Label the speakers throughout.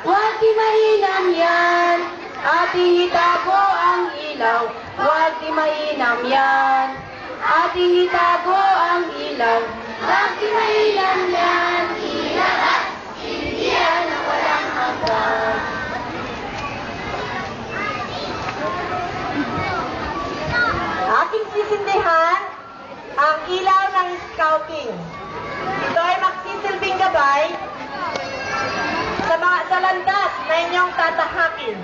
Speaker 1: huwag di mainam yan. Ating itago ang ilaw, huwag di mainam yan. Ating itago ang ilaw, huwag di mainam yan. Ilabas, hindi yan na walang hanggan.
Speaker 2: Aking sisindihan ang ilaw ng scouting. Ito ay magsisilbing gabay sa landas na inyong tatahakin.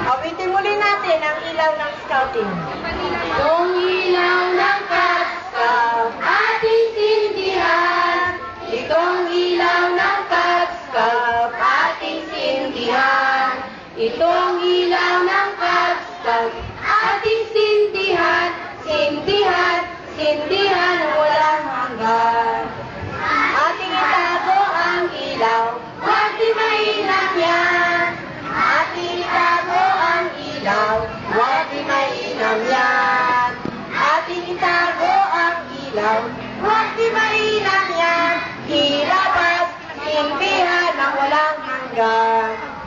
Speaker 2: Awitin muli natin ang ilaw ng scouting.
Speaker 1: Itong ilaw ng Cub-Scout, ating sindihan. Itong ilaw ng Cub-Scout, ating sindihan. Itong ilaw ng Cub-Scout, ating sindihan. Sindihan, sindihan na walang hanggan. Ating itago ang ilaw, huwag di mainam yan. Ating itago ang ilaw, huwag di mainam yan. Ating itago ang ilaw, huwag di mainam yan. Ilabas, sindihan na walang hanggan.